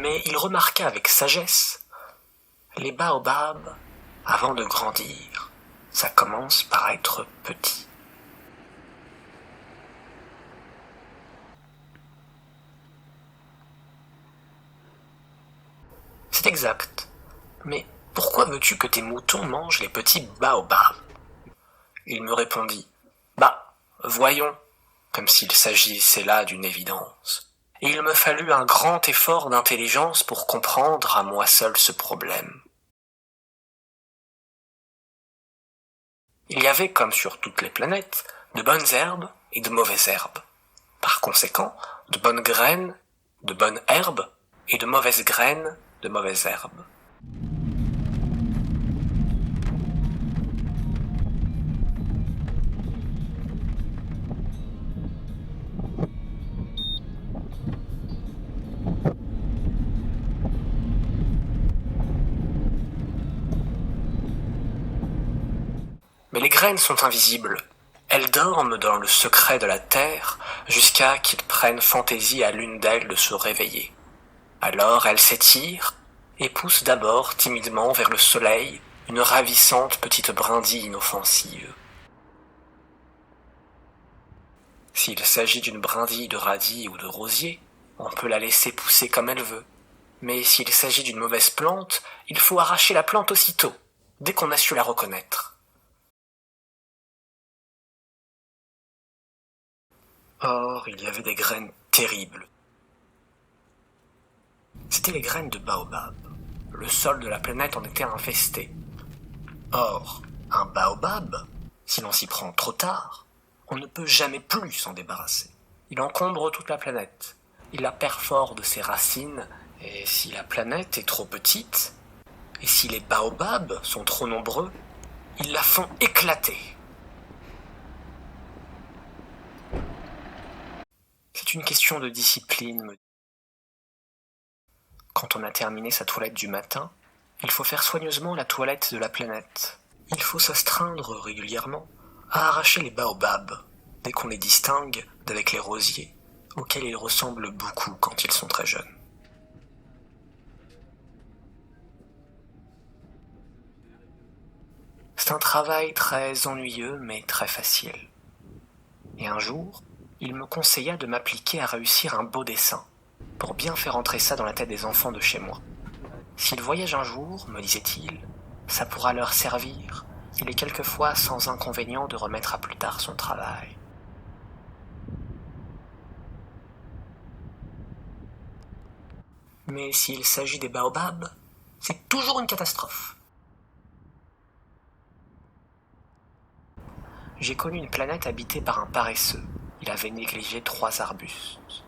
Mais il remarqua avec sagesse, les baobabs, avant de grandir, ça commence par être petit. C'est exact, mais pourquoi veux-tu que tes moutons mangent les petits baobabs ? Il me répondit, voyons, comme s'il s'agissait là d'une évidence. Et il me fallut un grand effort d'intelligence pour comprendre à moi seul ce problème. Il y avait, comme sur toutes les planètes, de bonnes herbes et de mauvaises herbes. Par conséquent, de bonnes graines, de bonnes herbes, et de mauvaises graines, de mauvaises herbes. Mais les graines sont invisibles. Elles dorment dans le secret de la terre jusqu'à qu'il prenne fantaisie à l'une d'elles de se réveiller. Alors elles s'étirent et poussent d'abord timidement vers le soleil une ravissante petite brindille inoffensive. S'il s'agit d'une brindille de radis ou de rosier, on peut la laisser pousser comme elle veut. Mais s'il s'agit d'une mauvaise plante, il faut arracher la plante aussitôt, dès qu'on a su la reconnaître. Or, il y avait des graines terribles. C'étaient les graines de baobab. Le sol de la planète en était infesté. Or, un baobab, si l'on s'y prend trop tard, on ne peut jamais plus s'en débarrasser. Il encombre toute la planète. Il la perfore de ses racines, et si la planète est trop petite, et si les baobabs sont trop nombreux, ils la font éclater. C'est une question de discipline. Quand on a terminé sa toilette du matin, il faut faire soigneusement la toilette de la planète. Il faut s'astreindre régulièrement à arracher les baobabs, dès qu'on les distingue d'avec les rosiers, auxquels ils ressemblent beaucoup quand ils sont très jeunes. C'est un travail très ennuyeux mais très facile. Et un jour, il me conseilla de m'appliquer à réussir un beau dessin, pour bien faire entrer ça dans la tête des enfants de chez moi. S'ils voyagent un jour, me disait-il, ça pourra leur servir. Il est quelquefois sans inconvénient de remettre à plus tard son travail. Mais s'il s'agit des baobabs, c'est toujours une catastrophe. J'ai connu une planète habitée par un paresseux. Il avait négligé 3 arbustes.